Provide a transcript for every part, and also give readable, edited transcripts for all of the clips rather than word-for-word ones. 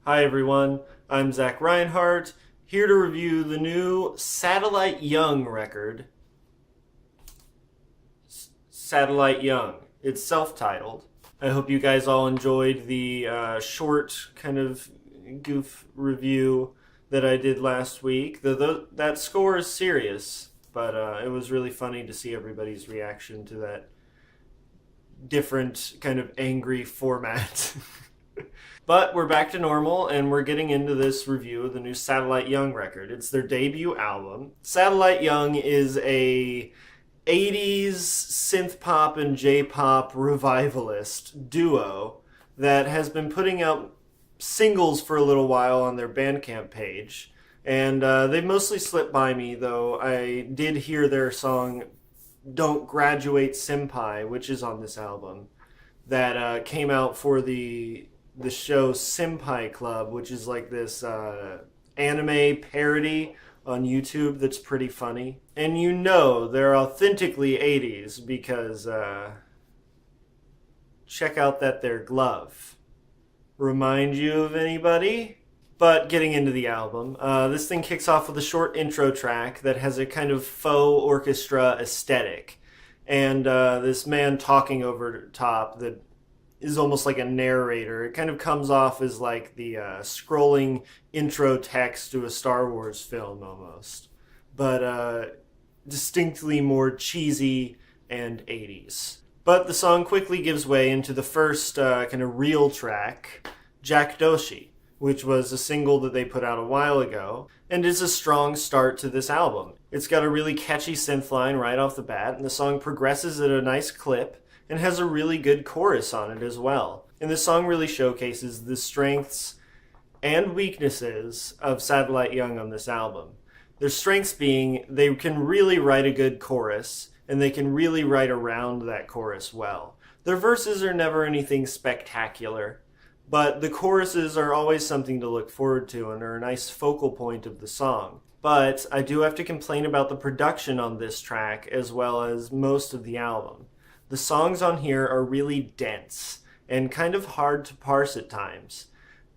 Hi everyone, I'm Zach Reinhardt, here to review the new Satellite Young record. Satellite Young. It's self-titled. I hope you guys all enjoyed the short kind of goof review that I did last week. That score is serious, but it was really funny to see everybody's reaction to that different kind of angry format. But we're back to normal and we're getting into this review of the new Satellite Young record. It's their debut album. Satellite Young is a 80s synth pop and J-pop revivalist duo that has been putting out singles for a little while on their Bandcamp page. And they've mostly slipped by me, though I did hear their song Don't Graduate Senpai, which is on this album, that came out for the show Senpai Club, which is like this anime parody on YouTube that's pretty funny. And you know they're authentically 80s because check out that their glove. Remind you of anybody? But getting into the album, this thing kicks off with a short intro track that has a kind of faux orchestra aesthetic. And this man talking over top that is almost like a narrator. It kind of comes off as like the scrolling intro text to a Star Wars film almost, but distinctly more cheesy and 80s. But the song quickly gives way into the first kind of real track, Jackdoshi, which was a single that they put out a while ago, and is a strong start to this album. It's got a really catchy synth line right off the bat, and the song progresses at a nice clip, and has a really good chorus on it as well. And this song really showcases the strengths and weaknesses of Satellite Young on this album. Their strengths being they can really write a good chorus, and they can really write around that chorus well. Their verses are never anything spectacular, but the choruses are always something to look forward to and are a nice focal point of the song. But I do have to complain about the production on this track as well as most of the album. The songs on here are really dense and kind of hard to parse at times.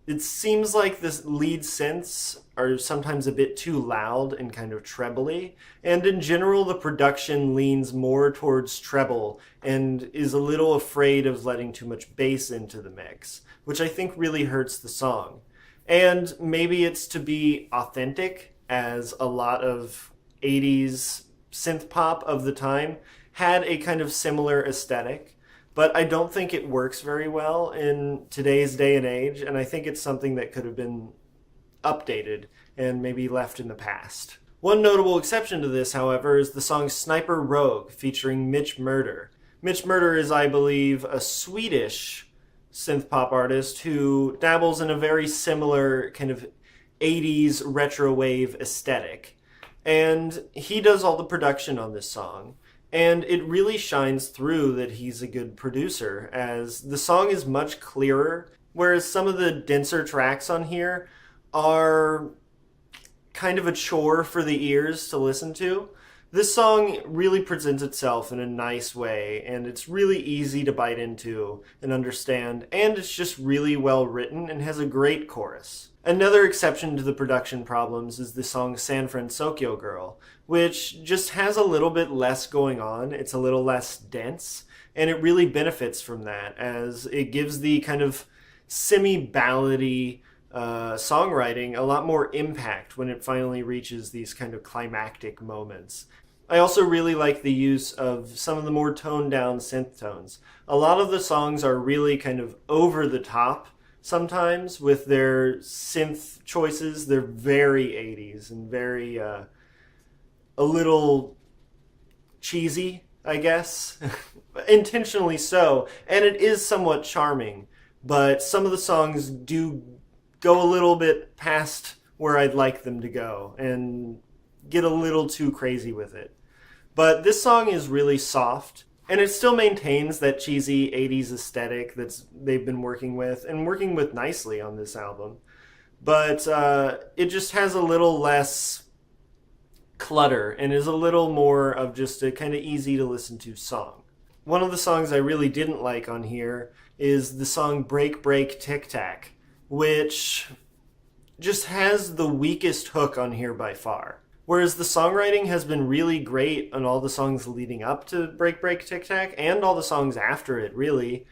It seems like the lead synths are sometimes a bit too loud and kind of trebly, and in general the production leans more towards treble and is a little afraid of letting too much bass into the mix, which I think really hurts the song. And maybe it's to be authentic, as a lot of 80s synth pop of the time had a kind of similar aesthetic, but I don't think it works very well in today's day and age, and I think it's something that could have been updated and maybe left in the past. One notable exception to this, however, is the song Sniper Rogue featuring Mitch Murder. Mitch Murder is, I believe, a Swedish synth pop artist who dabbles in a very similar kind of 80s retro wave aesthetic. And he does all the production on this song. And it really shines through that he's a good producer, as the song is much clearer, whereas some of the denser tracks on here are kind of a chore for the ears to listen to. This song really presents itself in a nice way, and it's really easy to bite into and understand, and it's just really well written and has a great chorus. Another exception to the production problems is the song San Francisco Girl, which just has a little bit less going on. It's a little less dense, and it really benefits from that, as it gives the kind of semi-ballady songwriting a lot more impact when it finally reaches these kind of climactic moments. I also really like the use of some of the more toned down synth tones. A lot of the songs are really kind of over the top sometimes with their synth choices. They're very 80s and very a little cheesy, I guess. Intentionally so. And it is somewhat charming, but some of the songs do go a little bit past where I'd like them to go and get a little too crazy with it. But this song is really soft, and it still maintains that cheesy 80s aesthetic they've been working with, and working with nicely on this album. But it just has a little less clutter, and is a little more of just a kind of easy to listen to song. One of the songs I really didn't like on here is the song Break Break Tic Tac, which just has the weakest hook on here by far. Whereas the songwriting has been really great on all the songs leading up to Break Break Tic Tac and all the songs after it, really.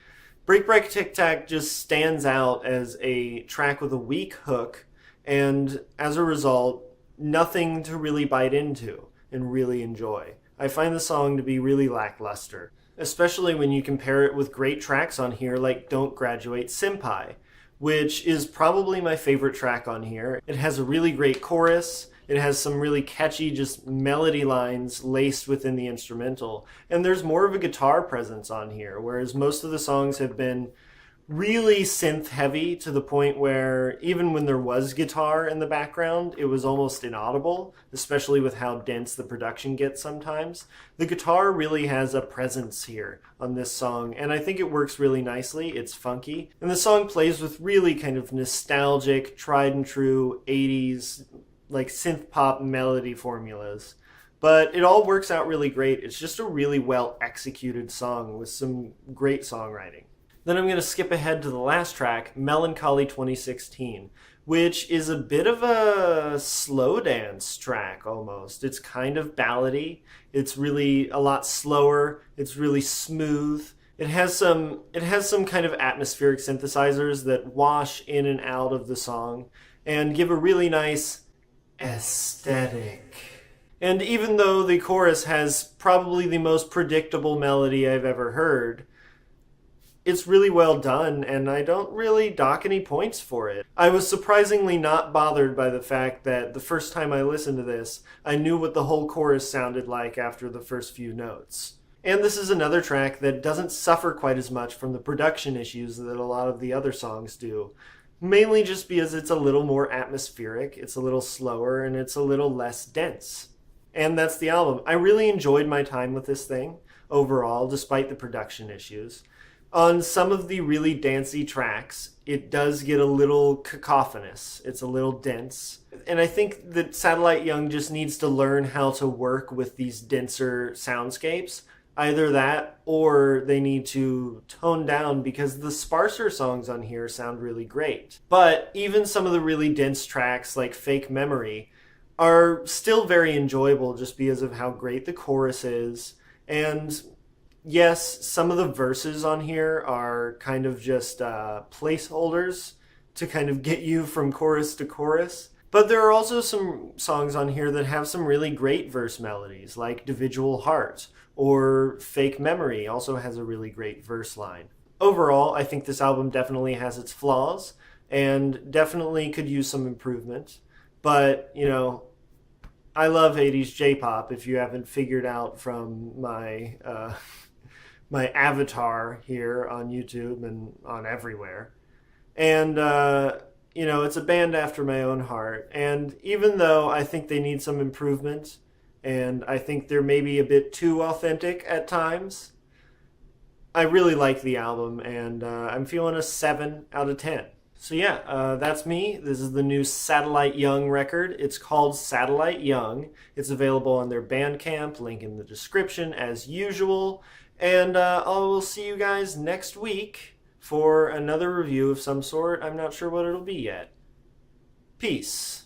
Break Break Tic Tac just stands out as a track with a weak hook, and as a result, nothing to really bite into and really enjoy. I find the song to be really lackluster, especially when you compare it with great tracks on here like Don't Graduate Senpai, which is probably my favorite track on here. It has a really great chorus. It has some really catchy just melody lines laced within the instrumental. And there's more of a guitar presence on here, whereas most of the songs have been really synth heavy to the point where even when there was guitar in the background, it was almost inaudible, especially with how dense the production gets sometimes. The guitar really has a presence here on this song, and I think it works really nicely. It's funky. And the song plays with really kind of nostalgic, tried and true 80s like synth pop melody formulas. But it all works out really great. It's just a really well executed song with some great songwriting. Then I'm going to skip ahead to the last track, Melancholy 2016, which is a bit of a slow dance track almost. It's kind of ballady. It's really a lot slower. It's really smooth. It has some kind of atmospheric synthesizers that wash in and out of the song and give a really nice aesthetic. And even though the chorus has probably the most predictable melody I've ever heard, it's really well done, and I don't really dock any points for it. I was surprisingly not bothered by the fact that the first time I listened to this, I knew what the whole chorus sounded like after the first few notes. And this is another track that doesn't suffer quite as much from the production issues that a lot of the other songs do. Mainly just because it's a little more atmospheric, it's a little slower, and it's a little less dense. And that's the album. I really enjoyed my time with this thing overall, despite the production issues. On some of the really dancey tracks, it does get a little cacophonous. It's a little dense. And I think that Satellite Young just needs to learn how to work with these denser soundscapes. Either that, or they need to tone down, because the sparser songs on here sound really great. But even some of the really dense tracks, like Fake Memory, are still very enjoyable just because of how great the chorus is. And yes, some of the verses on here are kind of just placeholders to kind of get you from chorus to chorus. But there are also some songs on here that have some really great verse melodies, like Individual Heart, or Fake Memory also has a really great verse line. Overall, I think this album definitely has its flaws, and definitely could use some improvement. But, you know, I love 80s J-pop, if you haven't figured out from my my avatar here on YouTube and on everywhere. And, you know, it's a band after my own heart. And even though I think they need some improvement, and I think they're maybe a bit too authentic at times, I really like the album, and I'm feeling a 7 out of 10. So yeah, that's me. This is the new Satellite Young record. It's called Satellite Young. It's available on their Bandcamp, link in the description as usual. And I will see you guys next week for another review of some sort. I'm not sure what it'll be yet. Peace.